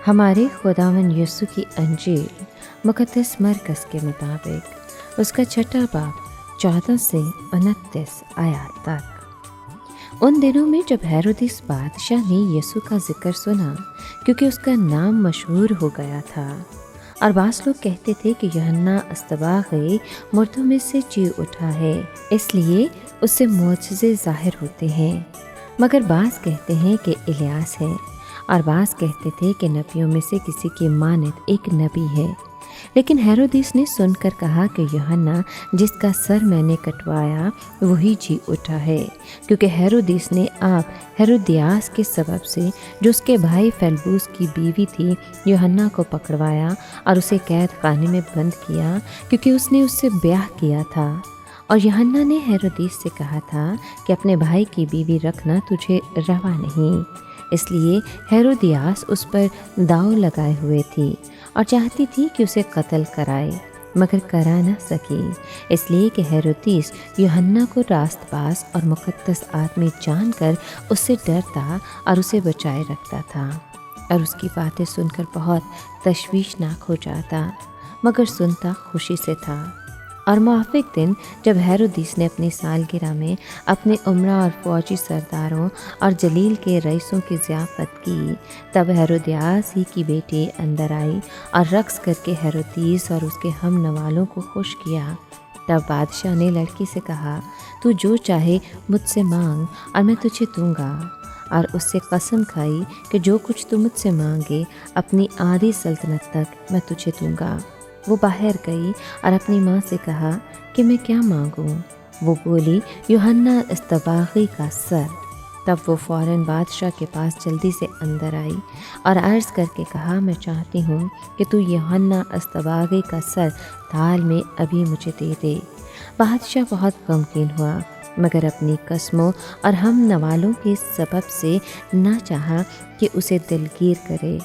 हमारे खुदावन यीशु की अंजील मुक़द्दस मरकज़ के मुताबिक उसका छठा बाब 14 से 29 आयत तक। उन दिनों में जब हेरोदिस बादशाह ने यीशु का जिक्र सुना, क्योंकि उसका नाम मशहूर हो गया था, और बास लोग कहते थे कि यूहन्ना अस्तबाग़ी मुर्दों में से जी उठा है, इसलिए उससे मोजज़े ज़ाहिर होते हैं। मगर बास कहते हैं कि इलियास है, और बास कहते थे कि नबियों में से किसी की मानद एक नबी है। लेकिन हेरोदिस ने सुनकर कहा कि यूहन्ना जिसका सर मैंने कटवाया वही जी उठा है, क्योंकि हेरोदिस ने आप हेरोदियास के सबब से, जो उसके भाई फेलबूस की बीवी थी, यूहन्ना को पकड़वाया और उसे कैद खाने में बंद किया, क्योंकि उसने उससे ब्याह किया था। और यूहन्ना ने हेरोदिस से कहा था कि अपने भाई की बीवी रखना तुझे रवा नहीं। इसलिए हेरोदियास उस पर दाव लगाए हुए थी और चाहती थी कि उसे कत्ल कराए, मगर करा न सकी, इसलिए कि हेरोदिस यूहन्ना को रास्तबाज और मुक़द्दस आदमी जानकर उससे डरता और उसे बचाए रखता था, और उसकी बातें सुनकर बहुत तशवीशनाक हो जाता, मगर सुनता खुशी से था। और मुआफ़िक दिन जब हेरोदिस ने अपनी सालगिरह में अपने उमरा और फ़ौजी सरदारों और जलील के रईसों की ज़ियाफ़त की, तब हेरोदियास ही की बेटी अंदर आई और रक़्स करके हेरोदिस और उसके हम नवालों को खुश किया। तब बादशाह ने लड़की से कहा, तू जो चाहे मुझसे मांग और मैं तुझे दूंगा, और उससे कसम खाई कि जो कुछ तू मुझसे मांगे अपनी आधी सल्तनत तक मैं तुझे दूंगा। वो बाहर गई और अपनी माँ से कहा कि मैं क्या मांगूं? वो बोली, यूहन्ना अस्तबाग़ी का सर। तब वो फ़ौरन बादशाह के पास जल्दी से अंदर आई और अर्ज़ करके कहा, मैं चाहती हूँ कि तू यूहन्ना अस्तबाग़ी का सर थाल में अभी मुझे दे दे। बादशाह बहुत गमगीन हुआ, मगर अपनी कस्मों और हम नवालों के सबब से न चाहा कि उसे दिलगीर करे।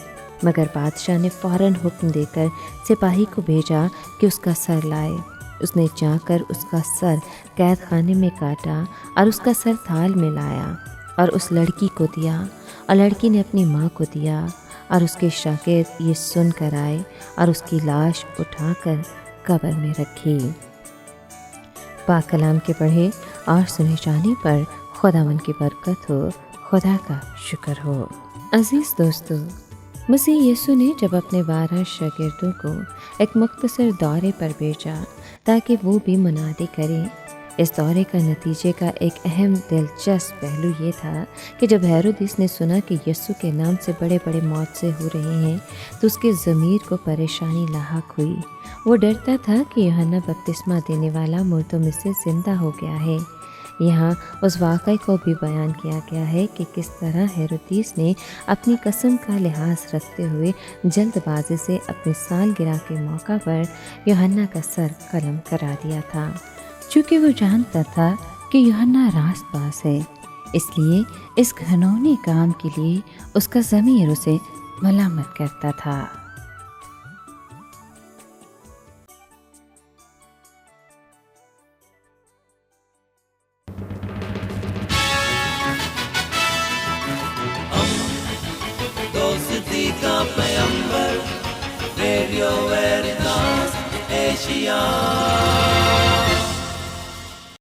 मगर बादशाह ने फ़ौरन हुक्म देकर सिपाही को भेजा कि उसका सर लाए। उसने जाकर उसका सर कैद खाने में काटा और उसका सर थाल में लाया और उस लड़की को दिया, और लड़की ने अपनी माँ को दिया, और उसके शागिर्द ये सुन कर आए और उसकी लाश उठाकर कब्र में रखी। पाक कलाम के पढ़े और सुने जाने पर खुदावन की बरकत हो, खुदा का शुक्र हो। अज़ीज़ दोस्तों, मसीह यीशु ने जब अपने 12 शागिर्दों को एक मुख्तसर दौरे पर भेजा ताकि वो भी मुनादी करें, इस दौरे का नतीजे का एक अहम दिलचस्प पहलू ये था कि जब हेरोदिस ने सुना कि यीशु के नाम से बड़े बड़े मौजज़े हो रहे हैं, तो उसके ज़मीर को परेशानी लाहक हुई। वो डरता था कि यूहन्ना बपतिस्मा देने वाला मुर्दों में से ज़िंदा हो गया है। यहाँ उस वाक़ये को भी बयान किया गया है कि किस तरह हेरोदिस ने अपनी कसम का लिहाज रखते हुए जल्दबाजी से अपनी सालगिरह के मौका पर यूहन्ना का सर कलम करा दिया था। चूँकि वो जानता था कि यूहन्ना रास्तबाज़ है, इसलिए इस घिनौने काम के लिए उसका ज़मीर उसे मलामत करता था। दोस्ती का पैगंबर, रेडियो वेरितास एशिया।